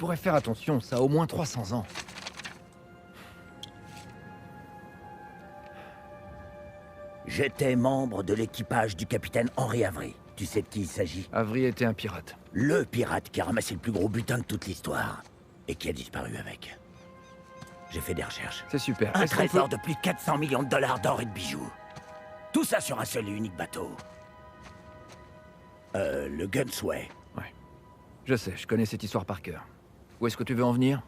pourrais faire attention, ça a au moins 300 ans. J'étais membre de l'équipage du capitaine Henri Avery. Tu sais de qui il s'agit? Avery était un pirate. Le pirate qui a ramassé le plus gros butin de toute l'histoire. Et qui a disparu avec. J'ai fait des recherches. C'est super. Un Est-ce qu'on trésor peut- de plus de 400 millions de dollars d'or et de bijoux. Tout ça sur un seul et unique bateau. Le Gunsway. Ouais. Je sais, je connais cette histoire par cœur. Où est-ce que tu veux en venir?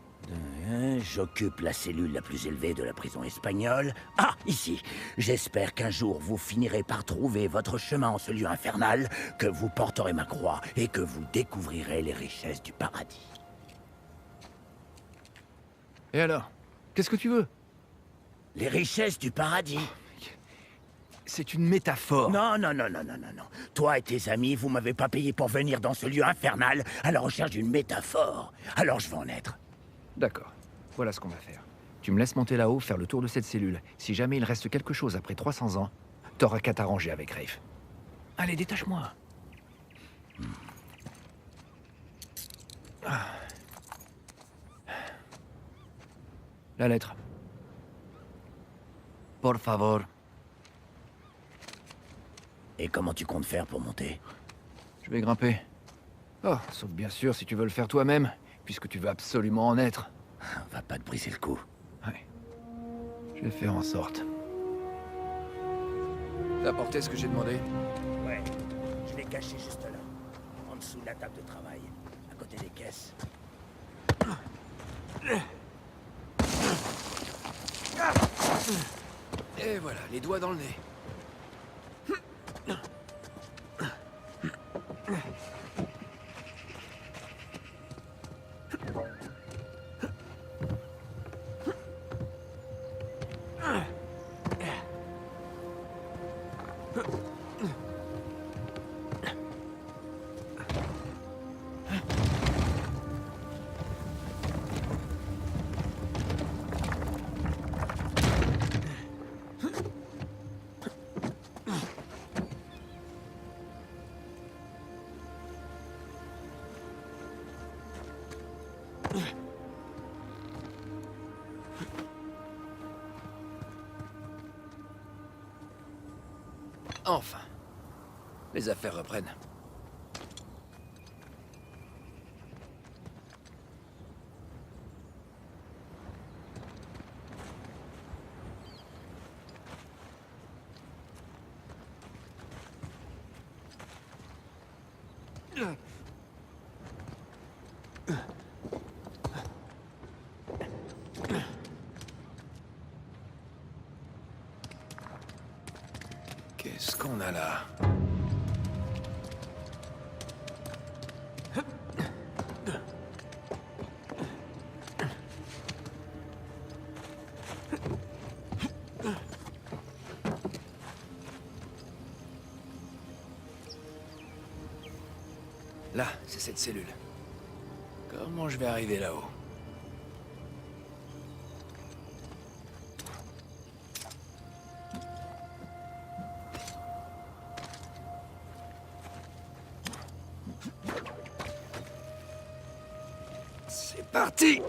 J'occupe la cellule la plus élevée de la prison espagnole. Ah, ici. J'espère qu'un jour vous finirez par trouver votre chemin en ce lieu infernal, que vous porterez ma croix et que vous découvrirez les richesses du paradis. Et alors? Qu'est-ce que tu veux? Les richesses du paradis? C'est une métaphore. Non, non, non, non, non, non, non. Toi et tes amis, vous m'avez pas payé pour venir dans ce lieu infernal à la recherche d'une métaphore. Alors je vais en être. D'accord. Voilà ce qu'on va faire. Tu me laisses monter là-haut, faire le tour de cette cellule. Si jamais il reste quelque chose après 300 ans, t'auras qu'à t'arranger avec Rafe. Allez, détache-moi. Ah. La lettre. Por favor. Et comment tu comptes faire pour monter? Je vais grimper. Oh, sauf bien sûr si tu veux le faire toi-même, puisque tu veux absolument en être. Va pas te briser le cou. Ouais. Je vais faire en sorte. T'as apporté ce que j'ai demandé? Ouais, je l'ai caché juste là. En dessous de la table de travail, à côté des caisses. Et voilà, les doigts dans le nez. Enfin. Les affaires reprennent. Qu'est-ce qu'on a là? Là, c'est cette cellule. Comment je vais arriver là-haut? C'est parti!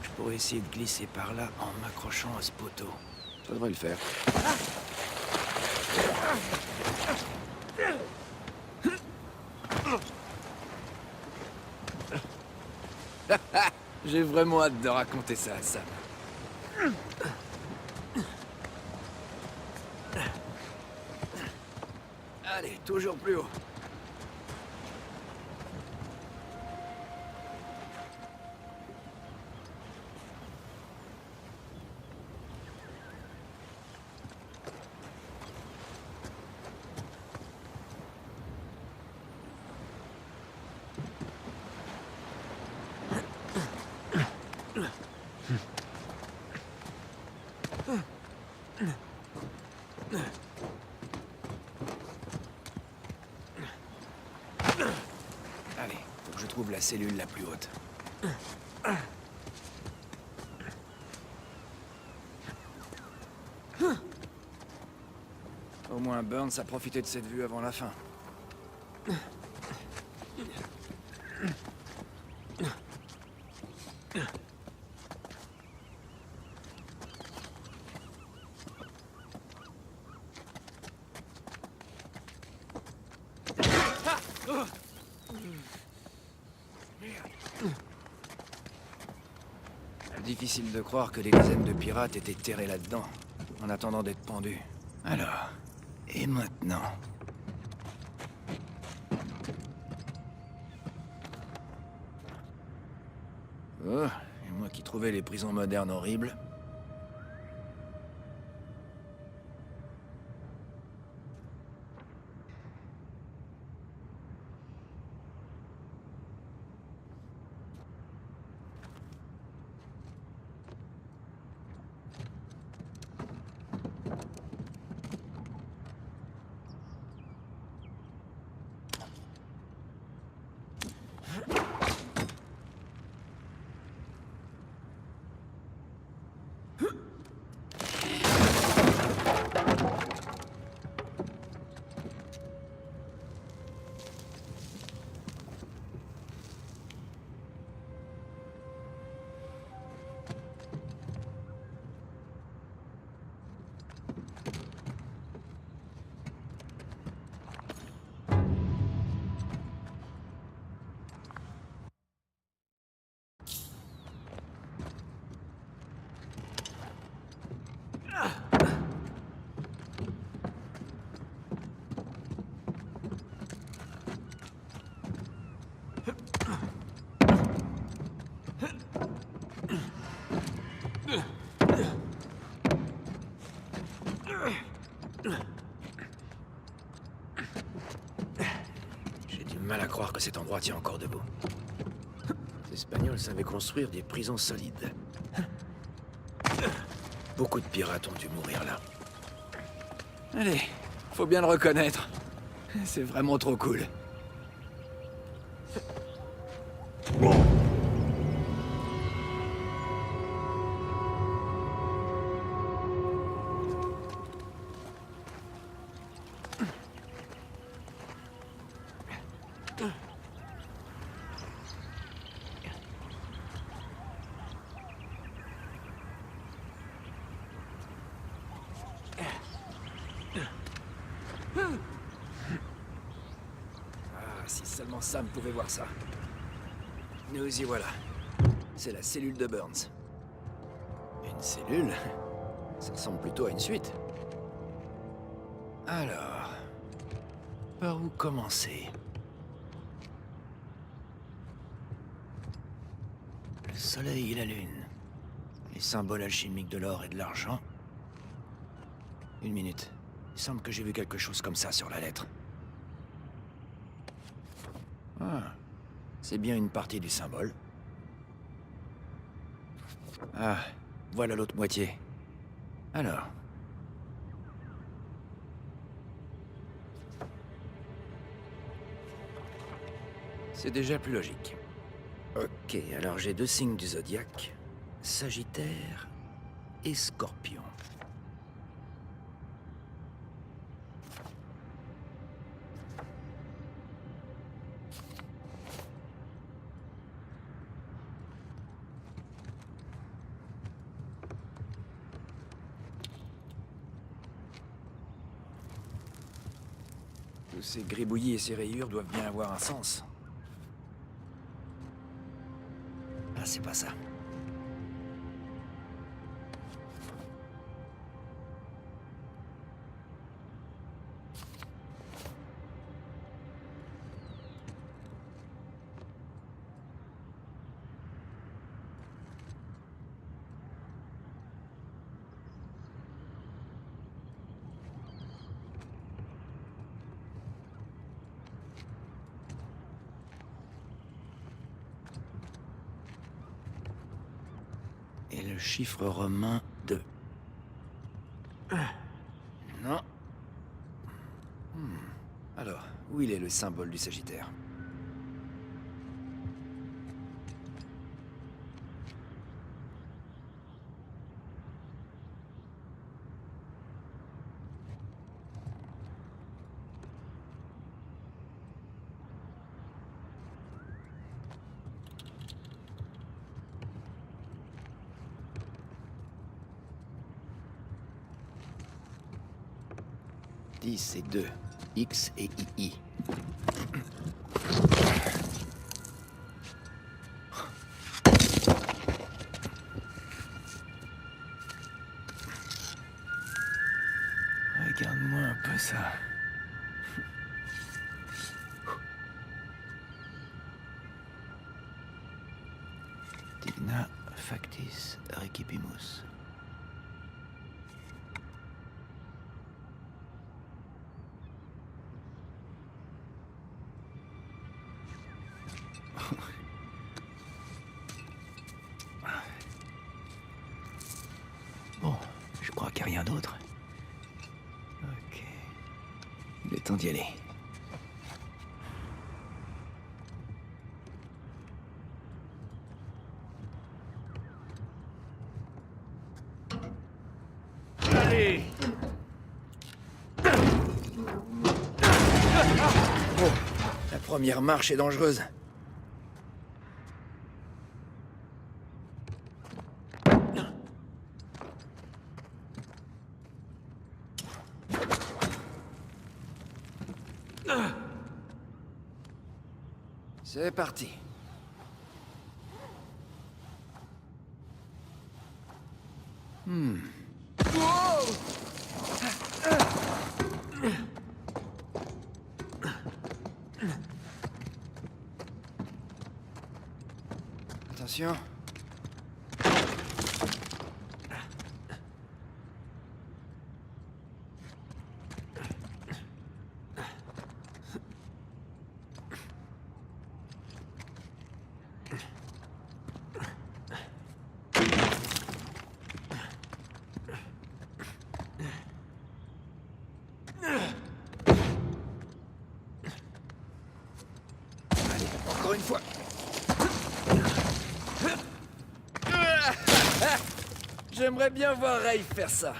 Je pourrais essayer de glisser par là en m'accrochant à ce poteau. Ça devrait le faire. J'ai vraiment hâte de raconter ça à Sam. Allez, toujours plus haut. Allez, faut que je trouve la cellule la plus haute. Au moins Burns a profité de cette vue avant la fin. Difficile de croire que des dizaines de pirates étaient terrés là-dedans, en attendant d'être pendus. Alors, et maintenant? Oh, et moi qui trouvais les prisons modernes horribles. J'ai du mal à croire que cet endroit tient encore debout. Les Espagnols savaient construire des prisons solides. Beaucoup de pirates ont dû mourir là. Allez, faut bien le reconnaître. C'est vraiment trop cool. Ah, si seulement Sam pouvait voir ça. Nous y voilà. C'est la cellule de Burns. Une cellule? Ça ressemble plutôt à une suite. Alors, par où commencer? Le soleil et la lune. Les symboles alchimiques de l'or et de l'argent. Une minute. Il semble que j'ai vu quelque chose comme ça sur la lettre. Ah, c'est bien une partie du symbole. Ah, voilà l'autre moitié. Alors. C'est déjà plus logique. Ok, alors j'ai deux signes du zodiaque. Sagittaire et Scorpion. Tous ces gribouillis et ces rayures doivent bien avoir un sens. Ah, c'est pas ça. Et le chiffre romain 2. Non. Alors, où il est le symbole du Sagittaire? Dix et 2. X et II. Regarde-moi un peu ça. Digna factis recipimus. Bon, je crois qu'il n'y a rien d'autre. Ok. Il est temps d'y aller. Allez! Oh, la première marche est dangereuse. C'est parti. Attention. Allez, encore une fois. J'aimerais bien voir Ray faire ça.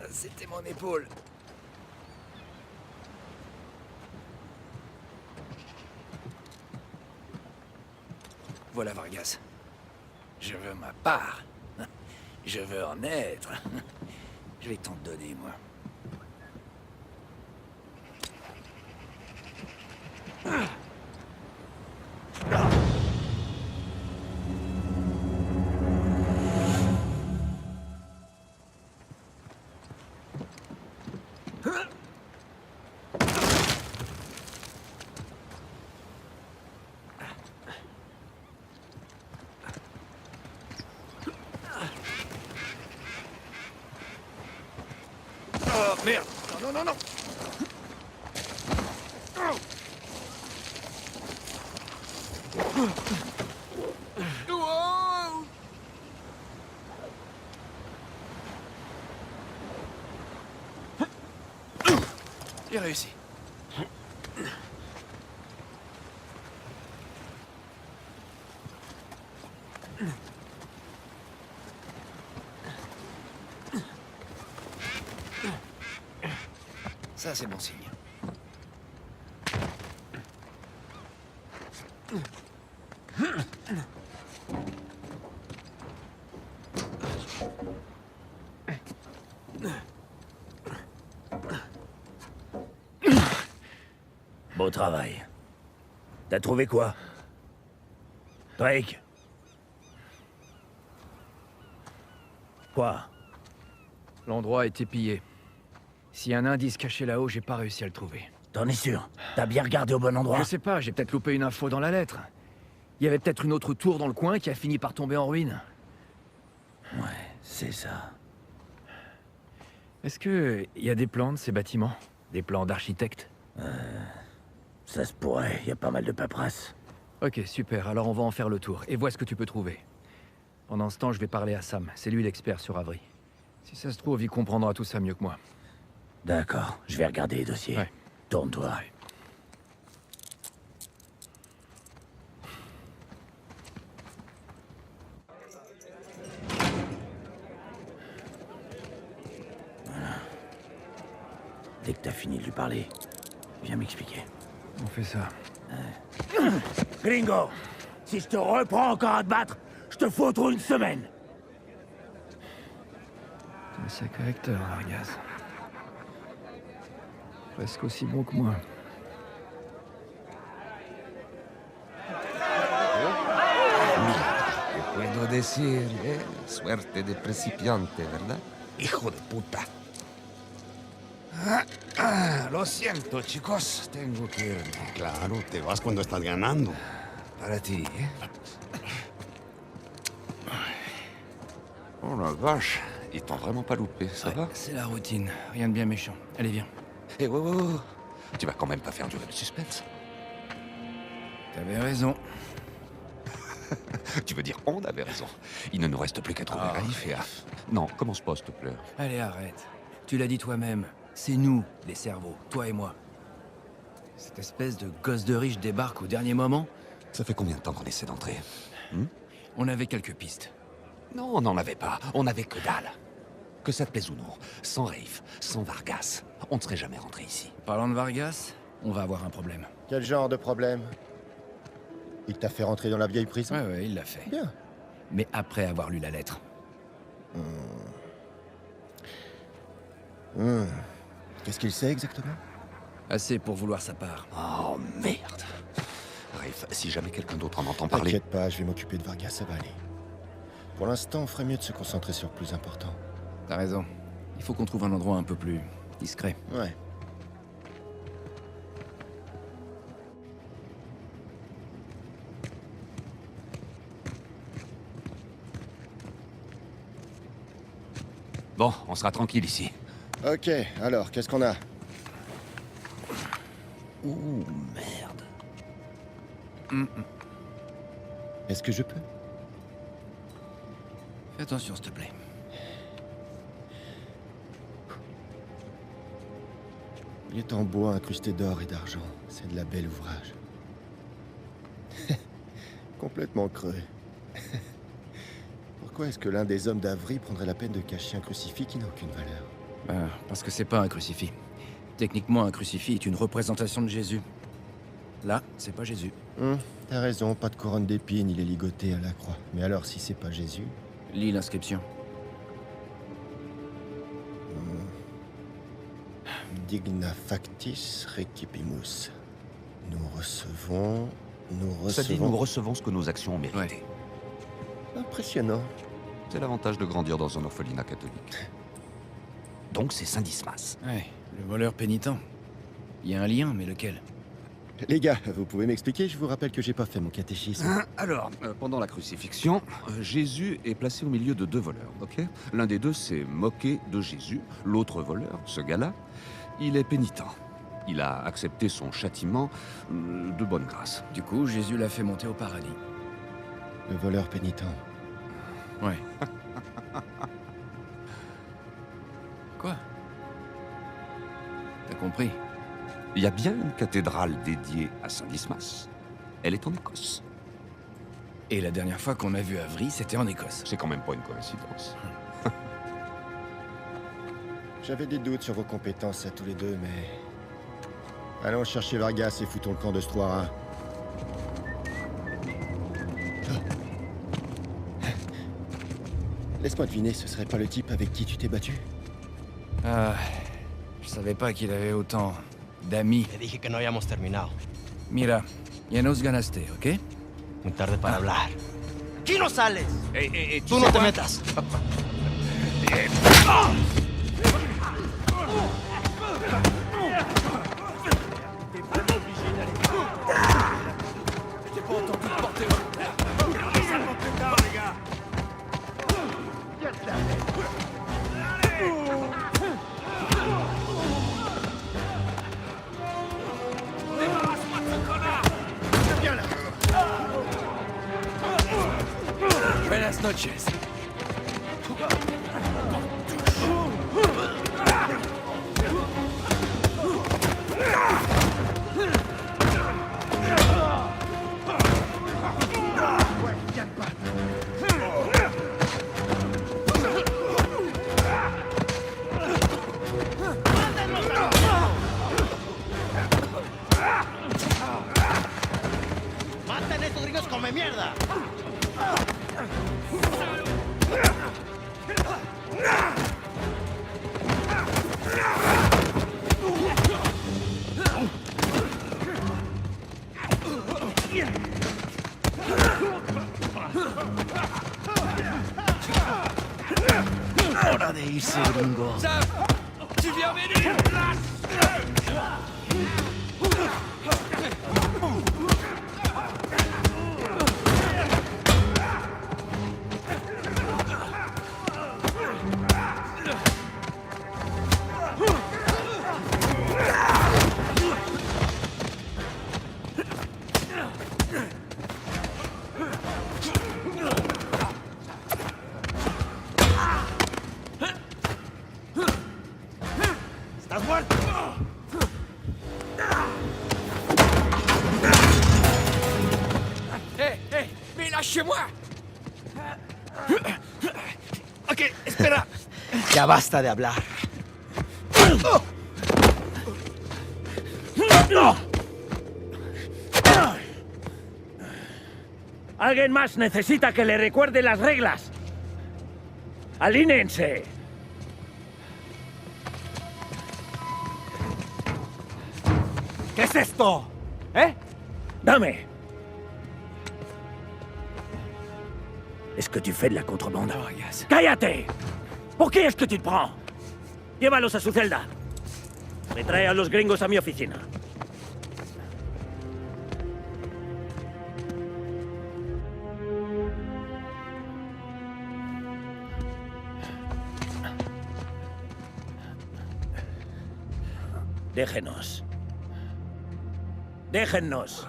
C'était mon épaule. Voilà Vargas. Je veux ma part. Je veux en être. Je vais t'en donner, moi. Oh merde! Non, non, non, non! Oh. J'ai réussi. Ça, c'est bon signe. Beau travail. T'as trouvé quoi? Drake? Quoi? L'endroit a été pillé. S'il y a un indice caché là-haut, j'ai pas réussi à le trouver. T'en es sûr? T'as bien regardé au bon endroit? Je sais pas, j'ai peut-être loupé une info dans la lettre. Il y avait peut-être une autre tour dans le coin qui a fini par tomber en ruine. Ouais, c'est ça. Est-ce que y a des plans de ces bâtiments? Des plans d'architecte? Ça se pourrait, y a pas mal de paperasse. Ok, super. Alors on va en faire le tour. Et vois ce que tu peux trouver. Pendant ce temps, je vais parler à Sam. C'est lui l'expert sur Avery. Si ça se trouve, il comprendra tout ça mieux que moi. D'accord, je vais regarder les dossiers. Ouais. Tourne-toi. Ouais. Dès que t'as fini de lui parler, viens m'expliquer. On fait ça. Gringo, si je te reprends encore à te battre, je te foutre une semaine. T'es un sacré acteur, Vargas. Presque aussi bon que moi. Puedo decir, suerte de principiante, ¿verdad? Hijo de puta. Lo siento, chicos. Tengo que irme. Claro, te vas cuando estás ganando. Para ti, ¿eh? Oh la vache. Ils t'ont vraiment pas loupé, ça va? C'est la routine. Rien de bien méchant. Allez, viens. Eh, ouais. Tu vas quand même pas faire durer le suspense. T'avais raison. Tu veux dire, on avait raison. Il ne nous reste plus qu'à trouver Raif et à... Non, commence pas, s'il te plaît. Allez, arrête. Tu l'as dit toi-même. C'est nous, les cerveaux. Toi et moi. Cette espèce de gosse de riche débarque au dernier moment. Ça fait combien de temps qu'on essaie d'entrer? On avait quelques pistes. Non, on n'en avait pas. On avait que dalle. Que ça te plaise ou non, sans Raif, sans Vargas, on ne serait jamais rentré ici. Parlant de Vargas, on va avoir un problème. Quel genre de problème? Il t'a fait rentrer dans la vieille prison? Ouais, il l'a fait. Bien. Mais après avoir lu la lettre. Qu'est-ce qu'il sait exactement? Assez pour vouloir sa part. Oh merde. Raif, si jamais quelqu'un d'autre en entend parler... T'inquiète pas, je vais m'occuper de Vargas, ça va aller. Pour l'instant, on ferait mieux de se concentrer sur le plus important. T'as raison. Il faut qu'on trouve un endroit un peu plus discret. Ouais. Bon, on sera tranquille ici. Ok, alors, qu'est-ce qu'on a? Ouh, merde. Est-ce que je peux? Fais attention, s'il te plaît. Il est en bois incrusté d'or et d'argent. C'est de la belle ouvrage. Complètement creux. Pourquoi est-ce que l'un des hommes d'Avry prendrait la peine de cacher un crucifix qui n'a aucune valeur? Parce que c'est pas un crucifix. Techniquement, un crucifix est une représentation de Jésus. Là, c'est pas Jésus. T'as raison, pas de couronne d'épines, il est ligoté à la croix. Mais alors, si c'est pas Jésus... Lis l'inscription. Digna factis recipimus. Nous recevons... Ça dit, nous recevons ce que nos actions ont mérité. Ouais. Impressionnant. C'est l'avantage de grandir dans un orphelinat catholique. Donc c'est Saint Dismas. Ouais, le voleur pénitent. Il y a un lien, mais lequel? Les gars, vous pouvez m'expliquer? Je vous rappelle que j'ai pas fait mon catéchisme. Alors, pendant la crucifixion, Jésus est placé au milieu de deux voleurs, ok? L'un des deux s'est moqué de Jésus. L'autre voleur, ce gars-là, il est pénitent. Il a accepté son châtiment de bonne grâce. Du coup, Jésus l'a fait monter au paradis. Le voleur pénitent. Ouais. Quoi? T'as compris? Il y a bien une cathédrale dédiée à Saint Dismas. Elle est en Écosse. Et la dernière fois qu'on a vu Avery, c'était en Écosse. C'est quand même pas une coïncidence. J'avais des doutes sur vos compétences à tous les deux, mais... Allons chercher Vargas et foutons le camp de Stroara. Laisse-moi deviner, ce serait pas le type avec qui tu t'es battu? Je savais pas qu'il avait autant d'amis. Te dije que no habíamos terminado. Mira, ya nos ganaste, ¿ok? Muy tarde para hablar. ¡Aquí no sales! Tú ¡Tú no te metas! Buenas noches. ¡Maten a estos gringos come mierda! Hora de irse, gringo. Sam, tu viens m'aider? ¡Estás muerto! Hé, hé, mais lâchez-moi! Ok, espera! Ya basta de hablar. Alguien más necesita que le recuerde las reglas. Alínense. ¿Qué es esto? ¿Eh? Dame. Est-ce que tu fais de la contrebande? Vargas. ¡Cállate! ¿Por qué es que tu te prends? Llévalos a su celda. Me trae a los gringos a mi oficina. Déjenos. Déjennos.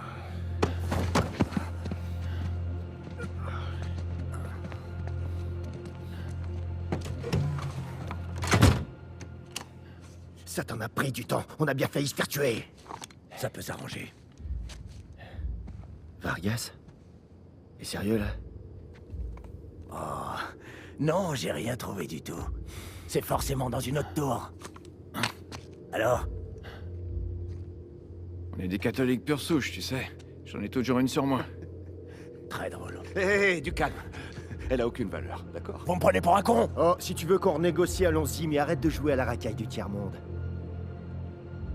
Ça t'en a pris du temps. On a bien failli se faire tuer. Ça peut s'arranger. Vargas? T'es sérieux, là? Oh, non, j'ai rien trouvé du tout. C'est forcément dans une autre tour. Hein? Alors? On est des catholiques pure souche, tu sais. J'en ai toujours une sur moi. Très drôle. Hé, du calme. Elle a aucune valeur, d'accord? Vous me prenez pour un con? Oh, si tu veux qu'on renégocie, allons-y, mais arrête de jouer à la racaille du tiers-monde.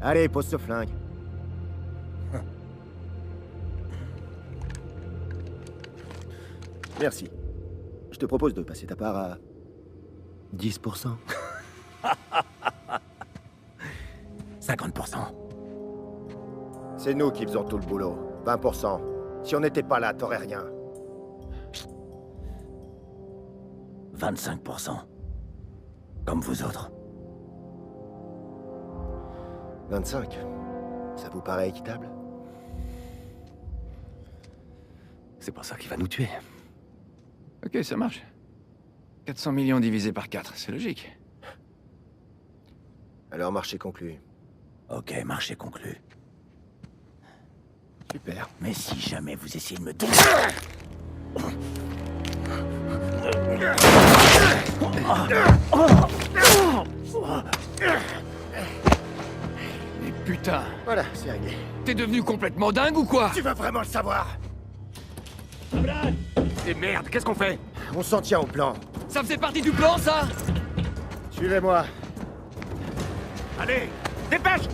Allez, pose ce flingue. Merci. Je te propose de passer ta part à 10%. 50%. C'est nous qui faisons tout le boulot. 20%. Si on n'était pas là, t'aurais rien. 25%. Comme vous autres. 25. Ça vous paraît équitable? C'est pas ça qui va nous tuer. Ok, ça marche. 400 millions divisé par 4, c'est logique. Alors, marché conclu. Ok, marché conclu. Super. Mais si jamais vous essayez de me... Mais putain, Voilà, c'est réglé. t'es devenu complètement dingue ou quoi? Tu veux vraiment le savoir? Et merde, qu'est-ce qu'on fait? On s'en tient au plan. Ça faisait partie du plan, ça? Suivez-moi. Allez, dépêche!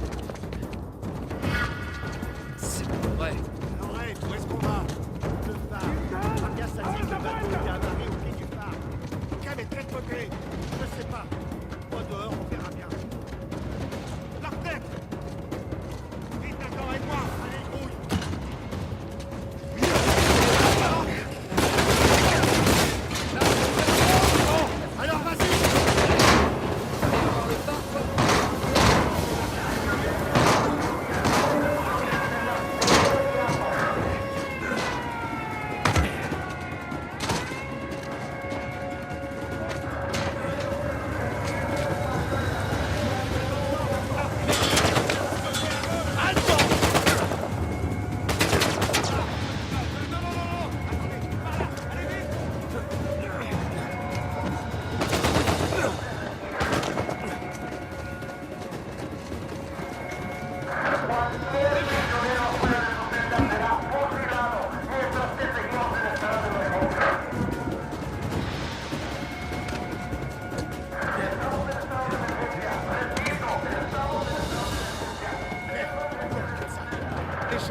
C'est pas vrai. Arrête, où est-ce qu'on va? Le phare. Vargas a dit que le bateau était amarré au pied du phare. Ok, mais de quel côté? Je sais pas. Moi dehors, on verra bien. La tête! Vite, d'accord, aide-moi. Allez, grouille. Alors, vas-y!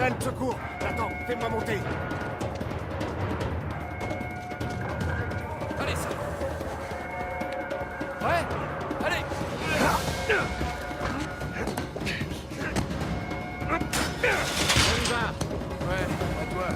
sirène de secours. Attends, fais-moi monter. Allez, Sam. Ouais. Allez. On y va. Ouais, à toi.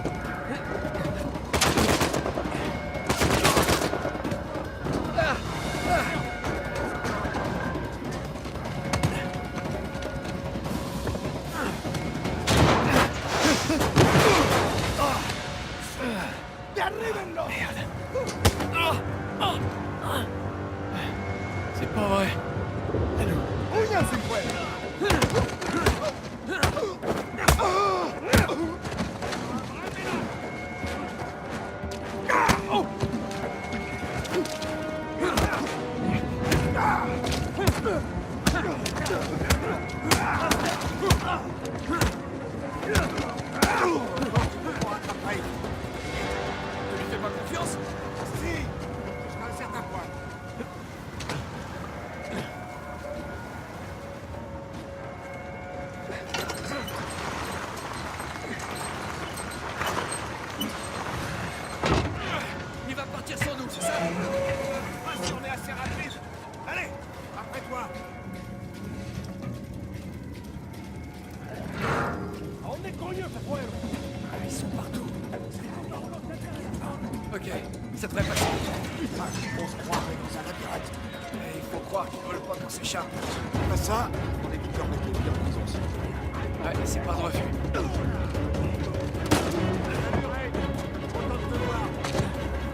C'est pas vrai. Uñas sin fuego. Tu lui fais pas confiance? Si, jusqu'à un certain point. Il va partir sans nous, c'est ça? Pas si on est assez rapide. Allez, après toi. On est cogneux, ce fuego. Ils sont partout. Ok, ça devrait passer. On se croirait dans un labyrinthe. Et il faut croire qu'ils veulent pas qu'on s'échappe. Pas ça, on évite de remettre les vies en prison. Ouais, c'est pas de refus. Salut Ray, content de te voir.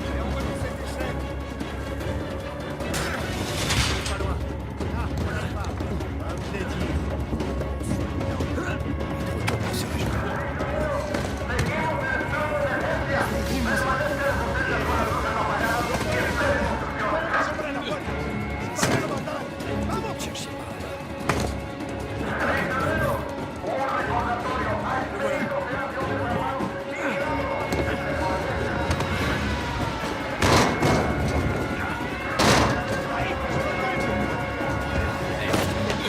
Et on remet cet échec. Pas loin. Ah, voilà pas. Ah, vous l'avez dit. Cherchez pas.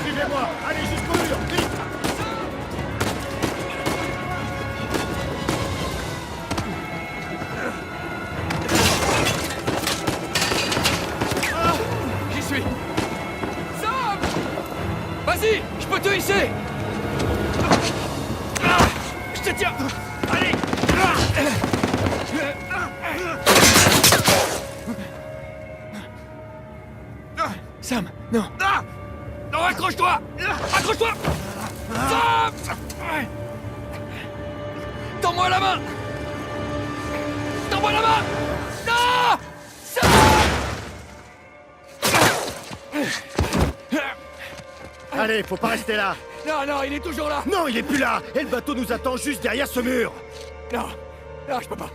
Suivez-moi. Allez jusqu'au mur, vite. J'y suis. Sam! Vas-y, je peux te hisser. Je te tiens. Allez. Sam, non. Non, accroche-toi. Accroche-toi. Sam! Tends-moi la main. Tends-moi la main. Non! Sam! Allez, faut pas rester là. Non, non, il est toujours là. Non, il est plus là. Et le bateau nous attend juste derrière ce mur. Non, non, je peux pas.